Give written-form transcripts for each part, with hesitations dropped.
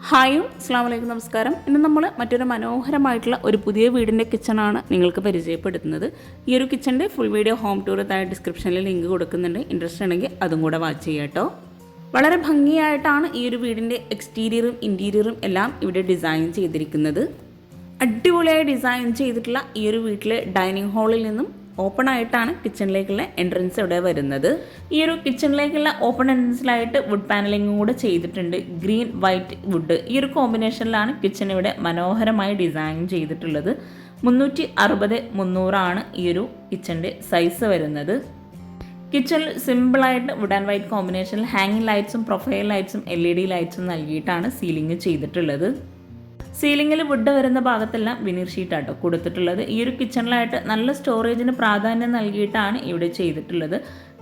Hi അസ്സലാമു അലൈക്കും നമസ്കാരം. ഇന്ന് നമ്മൾ മറ്റൊരു മനോഹരമായിട്ടുള്ള ഒരു പുതിയ വീടിൻ്റെ കിച്ചണാണ് നിങ്ങൾക്ക് പരിചയപ്പെടുത്തുന്നത്. ഈ ഒരു കിച്ചൻ്റെ ഫുൾ വീഡിയോ ഹോം ടൂർ താഴെ ഡിസ്ക്രിപ്ഷനിൽ ലിങ്ക് കൊടുക്കുന്നുണ്ട്. ഇൻട്രസ്റ്റ് ഉണ്ടെങ്കിൽ അതും കൂടെ വാച്ച് ചെയ്യാം കേട്ടോ. വളരെ ഭംഗിയായിട്ടാണ് ഈ ഒരു വീടിൻ്റെ എക്സ്റ്റീരിയറും ഇൻറ്റീരിയറും എല്ലാം ഇവിടെ ഡിസൈൻ ചെയ്തിരിക്കുന്നത്. അടിപൊളിയായി ഡിസൈൻ ചെയ്തിട്ടുള്ള ഈ ഒരു വീട്ടിലെ ഡൈനിങ് ഹാളിൽ നിന്നും ഓപ്പൺ ആയിട്ടാണ് കിച്ചണിലേക്കുള്ള എൻട്രൻസ് ഇവിടെ വരുന്നത്. ഈ ഒരു കിച്ചണിലേക്കുള്ള ഓപ്പൺ എൻട്രൻസിലായിട്ട് വുഡ് പാനലിങ്ങും കൂടെ ചെയ്തിട്ടുണ്ട്. ഗ്രീൻ വൈറ്റ് വുഡ് ഈ ഒരു കോമ്പിനേഷനിലാണ് കിച്ചൺ ഇവിടെ മനോഹരമായി ഡിസൈൻ ചെയ്തിട്ടുള്ളത്. 360-300 ഈ ഒരു കിച്ചൻ്റെ സൈസ് വരുന്നത്. കിച്ചണിൽ സിമ്പിളായിട്ട് വുഡ് ആൻഡ് വൈറ്റ് കോമ്പിനേഷനിൽ ഹാങ്ങിങ് ലൈറ്റ്സും പ്രൊഫൈൽ ലൈറ്റ്സും LED ലൈറ്റ്സും നൽകിയിട്ടാണ് സീലിംഗ് ചെയ്തിട്ടുള്ളത്. സീലിങ്ങിൽ വുഡ് വരുന്ന ഭാഗത്തെല്ലാം വിനീർ ഷീറ്റാട്ടോ കൊടുത്തിട്ടുള്ളത്. ഈ ഒരു കിച്ചണിലായിട്ട് നല്ല സ്റ്റോറേജിന് പ്രാധാന്യം നൽകിയിട്ടാണ് ഇവിടെ ചെയ്തിട്ടുള്ളത്.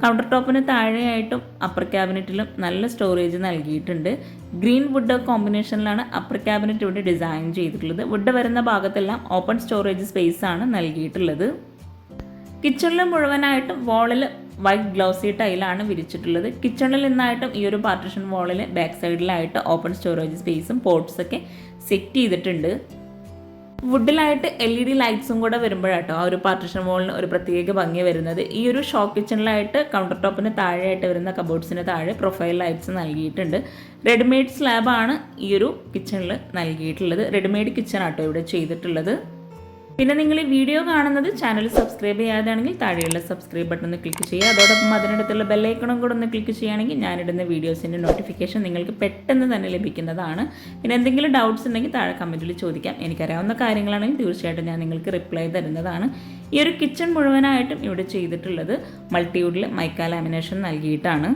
കൗണ്ടർ ടോപ്പിന് താഴെയായിട്ടും അപ്പർ ക്യാബിനറ്റിലും നല്ല സ്റ്റോറേജ് നൽകിയിട്ടുണ്ട്. ഗ്രീൻ വുഡ് കോമ്പിനേഷനിലാണ് അപ്പർ ക്യാബിനറ്റ് ഇവിടെ ഡിസൈൻ ചെയ്തിട്ടുള്ളത്. വുഡ് വരുന്ന ഭാഗത്തെല്ലാം ഓപ്പൺ സ്റ്റോറേജ് സ്പേസ് ആണ് നൽകിയിട്ടുള്ളത്. കിച്ചണിൽ മുഴുവനായിട്ടും വാളിൽ വൈറ്റ് ഗ്ലോസി ടൈലാണ് വിരിച്ചിട്ടുള്ളത്. കിച്ചണിൽ നിന്നായിട്ടും ഈ ഒരു പാർട്ടീഷൻ വാളിൽ ബാക്ക് സൈഡിലായിട്ട് ഓപ്പൺ സ്റ്റോറേജ് സ്പേസും പോട്ട്സൊക്കെ സെറ്റ് ചെയ്തിട്ടുണ്ട്. വുഡിലായിട്ട് LED ലൈറ്റ്സും കൂടെ വരുമ്പോഴാട്ടോ ആ ഒരു പാർട്ടീഷൻ വാളിന് ഒരു പ്രത്യേക ഭംഗി വരുന്നത്. ഈ ഒരു ഷോ കിച്ചണിലായിട്ട് കൗണ്ടർ ടോപ്പിന് താഴെയായിട്ട് വരുന്ന കബോർഡ്സിന് താഴെ പ്രൊഫൈൽ ലൈറ്റ്സ് നൽകിയിട്ടുണ്ട്. റെഡിമെയ്ഡ് സ്ലാബാണ് ഈ ഒരു കിച്ചണിൽ നൽകിയിട്ടുള്ളത്. റെഡിമെയ്ഡ് കിച്ചൺ ആട്ടോ ഇവിടെ ചെയ്തിട്ടുള്ളത്. പിന്നെ നിങ്ങൾ ഈ വീഡിയോ കാണുന്നത് ചാനൽ സബ്സ്ക്രൈബ് ചെയ്യാതാണെങ്കിൽ താഴെയുള്ള സബ്സ്ക്രൈബ് ബട്ടൺ ഒന്ന് ക്ലിക്ക് ചെയ്യുക. അതോടൊപ്പം അതിനടുത്തുള്ള ബെല്ലൈക്കണും കൂടെ ഒന്ന് ക്ലിക്ക് ചെയ്യുകയാണെങ്കിൽ ഞാനിടുന്ന വീഡിയോസിൻ്റെ നോട്ടിഫിക്കേഷൻ നിങ്ങൾക്ക് പെട്ടെന്ന് തന്നെ ലഭിക്കുന്നതാണ്. പിന്നെ എന്തെങ്കിലും ഡൗട്ട്സ് ഉണ്ടെങ്കിൽ താഴെ കമൻറ്റിൽ ചോദിക്കാം. എനിക്കറിയാവുന്ന കാര്യങ്ങളാണെങ്കിൽ തീർച്ചയായിട്ടും ഞാൻ നിങ്ങൾക്ക് റിപ്ലൈ തരുന്നതാണ്. ഈ ഒരു കിച്ചൺ മുഴുവനായിട്ടും ഇവിടെ ചെയ്തിട്ടുള്ളത് മൾട്ടിവുഡിൽ മൈക്ക ലാമിനേഷൻ നൽകിയിട്ടാണ്.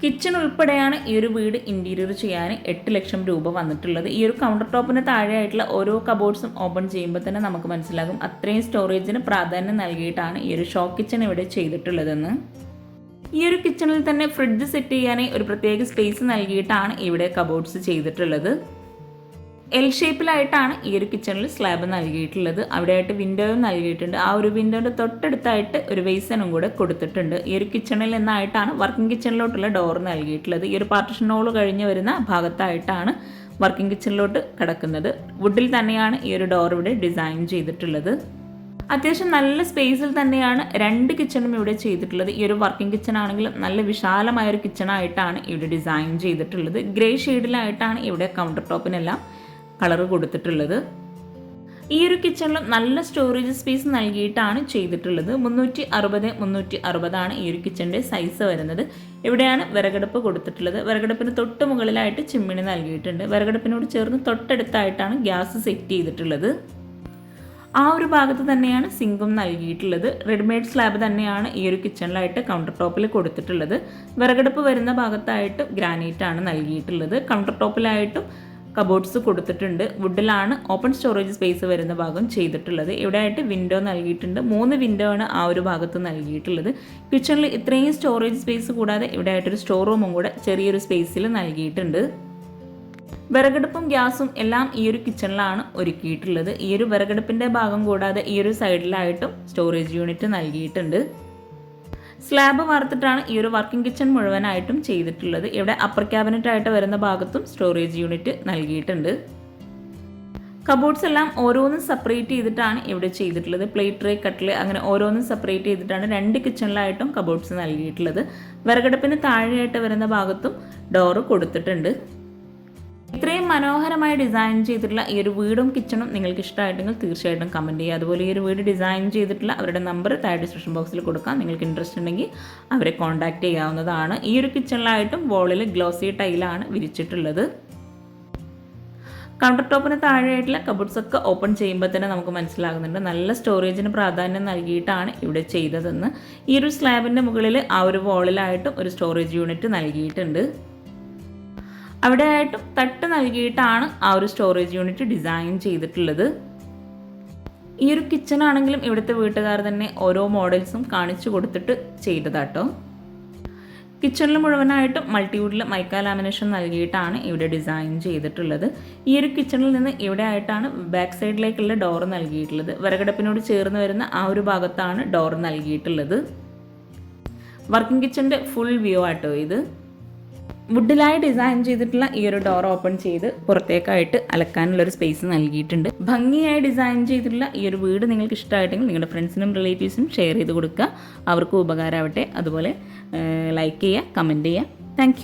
കിച്ചൺ ഉൾപ്പെടെയാണ് ഈ ഒരു വീട് ഇൻറ്റീരിയർ ചെയ്യാൻ 8 ലക്ഷം രൂപ വന്നിട്ടുള്ളത്. ഈ ഒരു കൗണ്ടർ ടോപ്പിന് താഴെയായിട്ടുള്ള ഓരോ കബോർഡ്സും ഓപ്പൺ ചെയ്യുമ്പോൾ തന്നെ നമുക്ക് മനസ്സിലാകും അത്രയും സ്റ്റോറേജിന് പ്രാധാന്യം നൽകിയിട്ടാണ് ഈ ഒരു ഷോ കിച്ചൺ ഇവിടെ ചെയ്തിട്ടുള്ളതെന്ന്. ഈ ഒരു കിച്ചണിൽ തന്നെ ഫ്രിഡ്ജ് സെറ്റ് ചെയ്യാനായി ഒരു പ്രത്യേക സ്പേസ് നൽകിയിട്ടാണ് ഇവിടെ കബോർഡ്സ് ചെയ്തിട്ടുള്ളത്. L ഷേപ്പിലായിട്ടാണ് ഈ ഒരു കിച്ചണിൽ സ്ലാബ് നൽകിയിട്ടുള്ളത്. അവിടെയായിട്ട് വിൻഡോയും നൽകിയിട്ടുണ്ട്. ആ ഒരു വിൻഡോയുടെ തൊട്ടടുത്തായിട്ട് ഒരു വെയ്സനും കൂടെ കൊടുത്തിട്ടുണ്ട്. ഈ ഒരു കിച്ചണിൽ നിന്നായിട്ടാണ് വർക്കിംഗ് കിച്ചണിലോട്ടുള്ള ഡോർ നൽകിയിട്ടുള്ളത്. ഈ ഒരു പാർട്ടീഷൻ ഹോൾ കഴിഞ്ഞ് വരുന്ന ഭാഗത്തായിട്ടാണ് വർക്കിംഗ് കിച്ചണിലോട്ട് കിടക്കുന്നത്. വുഡിൽ തന്നെയാണ് ഈ ഒരു ഡോർ ഇവിടെ ഡിസൈൻ ചെയ്തിട്ടുള്ളത്. അത്യാവശ്യം നല്ല സ്പേസിൽ തന്നെയാണ് 2 കിച്ചണും ഇവിടെ ചെയ്തിട്ടുള്ളത്. ഈ ഒരു വർക്കിംഗ് കിച്ചൺ ആണെങ്കിലും നല്ല വിശാലമായൊരു കിച്ചണായിട്ടാണ് ഇവിടെ ഡിസൈൻ ചെയ്തിട്ടുള്ളത്. ഗ്രേ ഷെയ്ഡിലായിട്ടാണ് ഇവിടെ കൗണ്ടർ ടോപ്പിനെല്ലാം കളർ കൊടുത്തിട്ടുള്ളത്. ഈ ഒരു കിച്ചണിൽ നല്ല സ്റ്റോറേജ് സ്പേസ് നൽകിയിട്ടാണ് ചെയ്തിട്ടുള്ളത്. 360-360 ഈ ഒരു കിച്ചൻ്റെ സൈസ് വരുന്നത്. ഇവിടെയാണ് വിറകടുപ്പ് കൊടുത്തിട്ടുള്ളത്. വിറകടുപ്പിന് തൊട്ട് മുകളിലായിട്ട് ചിമ്മിണി നൽകിയിട്ടുണ്ട്. വിറകടുപ്പിനോട് ചേർന്ന് തൊട്ടടുത്തായിട്ടാണ് ഗ്യാസ് സെറ്റ് ചെയ്തിട്ടുള്ളത്. ആ ഒരു ഭാഗത്ത് തന്നെയാണ് സിങ്കും നൽകിയിട്ടുള്ളത്. റെഡിമെയ്ഡ് സ്ലാബ് തന്നെയാണ് ഈ ഒരു കിച്ചണിലായിട്ട് കൗണ്ടർ ടോപ്പിൽ കൊടുത്തിട്ടുള്ളത്. വിറകടുപ്പ് വരുന്ന ഭാഗത്തായിട്ട് ഗ്രാനൈറ്റാണ് നൽകിയിട്ടുള്ളത്. കൗണ്ടർ ടോപ്പിലായിട്ടും കബോർഡ്സ് കൊടുത്തിട്ടുണ്ട്. വുഡിലാണ് ഓപ്പൺ സ്റ്റോറേജ് സ്പേസ് വരുന്ന ഭാഗം ചെയ്തിട്ടുള്ളത്. ഇവിടെ ആയിട്ട് വിൻഡോ നൽകിയിട്ടുണ്ട്. 3 വിൻഡോ ആണ് ആ ഒരു ഭാഗത്ത് നൽകിയിട്ടുള്ളത്. കിച്ചണിൽ ഇത്രയും സ്റ്റോറേജ് സ്പേസ് കൂടാതെ ഇവിടെ ആയിട്ടൊരു സ്റ്റോർ റൂമും കൂടെ ചെറിയൊരു സ്പേസിൽ നൽകിയിട്ടുണ്ട്. വിറകടുപ്പും ഗ്യാസും എല്ലാം ഈ ഒരു കിച്ചണിലാണ് ഒരുക്കിയിട്ടുള്ളത്. ഈ ഒരു വിറകടുപ്പിൻ്റെ ഭാഗം കൂടാതെ ഈ ഒരു സൈഡിലായിട്ടും സ്റ്റോറേജ് യൂണിറ്റ് നൽകിയിട്ടുണ്ട്. സ്ലാബ് വാർത്തിട്ടാണ് ഈ ഒരു വർക്കിംഗ് കിച്ചൺ മുഴുവനായിട്ടും ചെയ്തിട്ടുള്ളത്. ഇവിടെ അപ്പർ ക്യാബിനറ്റ് ആയിട്ട് വരുന്ന ഭാഗത്തും സ്റ്റോറേജ് യൂണിറ്റ് നൽകിയിട്ടുണ്ട്. കബോർഡ്സ് എല്ലാം ഓരോന്നും സെപ്പറേറ്റ് ചെയ്തിട്ടാണ് ഇവിടെ ചെയ്തിട്ടുള്ളത്. പ്ലേറ്റ് ട്രേ, കട്ടിൽ അങ്ങനെ ഓരോന്നും സെപ്പറേറ്റ് ചെയ്തിട്ടാണ് 2 കിച്ചണിലായിട്ടും കബോർഡ്സ് നൽകിയിട്ടുള്ളത്. വിറകടുപ്പിന് താഴെയായിട്ട് വരുന്ന ഭാഗത്തും ഡോറ് കൊടുത്തിട്ടുണ്ട്. ഇത്രയും മനോഹരമായി ഡിസൈൻ ചെയ്തിട്ടുള്ള ഈ ഒരു വീടും കിച്ചണും നിങ്ങൾക്ക് ഇഷ്ടമായിട്ടെങ്കിൽ തീർച്ചയായിട്ടും കമൻറ്റ് ചെയ്യുക. അതുപോലെ ഈ ഒരു വീട് ഡിസൈൻ ചെയ്തിട്ടുള്ള അവരുടെ നമ്പർ താഴെ ഡിസ്ക്രിപ്ഷൻ ബോക്സിൽ കൊടുക്കാം. നിങ്ങൾക്ക് ഇൻട്രസ്റ്റ് ഉണ്ടെങ്കിൽ അവരെ കോൺടാക്റ്റ് ചെയ്യാവുന്നതാണ്. ഈ ഒരു കിച്ചണിലായിട്ടും വോളിൽ ഗ്ലോസി ടൈലാണ് വിരിച്ചിട്ടുള്ളത്. കൗണ്ടർ ടോപ്പിന് താഴെയായിട്ടുള്ള കബോർഡ്സ് ഒക്കെ ഓപ്പൺ ചെയ്യുമ്പോൾ തന്നെ നമുക്ക് മനസ്സിലാകുന്നുണ്ട് നല്ല സ്റ്റോറേജിന് പ്രാധാന്യം നൽകിയിട്ടാണ് ഇവിടെ ചെയ്തതെന്ന്. ഈ ഒരു സ്ലാബിൻ്റെ മുകളിൽ ആ ഒരു വോളിലായിട്ടും ഒരു സ്റ്റോറേജ് യൂണിറ്റ് നൽകിയിട്ടുണ്ട്. അവിടെയായിട്ടും തട്ട് നൽകിയിട്ടാണ് ആ ഒരു സ്റ്റോറേജ് യൂണിറ്റ് ഡിസൈൻ ചെയ്തിട്ടുള്ളത്. ഈ ഒരു കിച്ചൺ ആണെങ്കിലും ഇവിടുത്തെ വീട്ടുകാർ തന്നെ ഓരോ മോഡൽസും കാണിച്ചു കൊടുത്തിട്ട് ചെയ്തതാട്ടോ. കിച്ചണിൽ മുഴുവനായിട്ടും മൾട്ടിവുഡിൽ മൈക്ക ലാമിനേഷൻ നൽകിയിട്ടാണ് ഇവിടെ ഡിസൈൻ ചെയ്തിട്ടുള്ളത്. ഈ ഒരു കിച്ചണിൽ നിന്ന് ഇവിടെ ആയിട്ടാണ് ബാക്ക് സൈഡിലേക്കുള്ള ഡോർ നൽകിയിട്ടുള്ളത്. വിറകടുപ്പിനോട് ചേർന്ന് വരുന്ന ആ ഒരു ഭാഗത്താണ് ഡോർ നൽകിയിട്ടുള്ളത്. വർക്കിംഗ് കിച്ചൻ്റെ ഫുൾ വ്യൂ ആട്ടോ ഇത്. വുഡിലായി ഡിസൈൻ ചെയ്തിട്ടുള്ള ഈ ഒരു ഡോർ ഓപ്പൺ ചെയ്ത് പുറത്തേക്കായിട്ട് അലക്കാനുള്ളൊരു സ്പേസ് നൽകിയിട്ടുണ്ട്. ഭംഗിയായി ഡിസൈൻ ചെയ്തിട്ടുള്ള ഈ ഒരു വീട് നിങ്ങൾക്ക് ഇഷ്ടമായിട്ടെങ്കിൽ നിങ്ങളുടെ ഫ്രണ്ട്സിനും റിലേറ്റീവ്സിനും ഷെയർ ചെയ്ത് കൊടുക്കുക. അവർക്കും ഉപകാരമാവട്ടെ. അതുപോലെ ലൈക്ക് ചെയ്യുക, കമൻറ്റ് ചെയ്യുക. താങ്ക്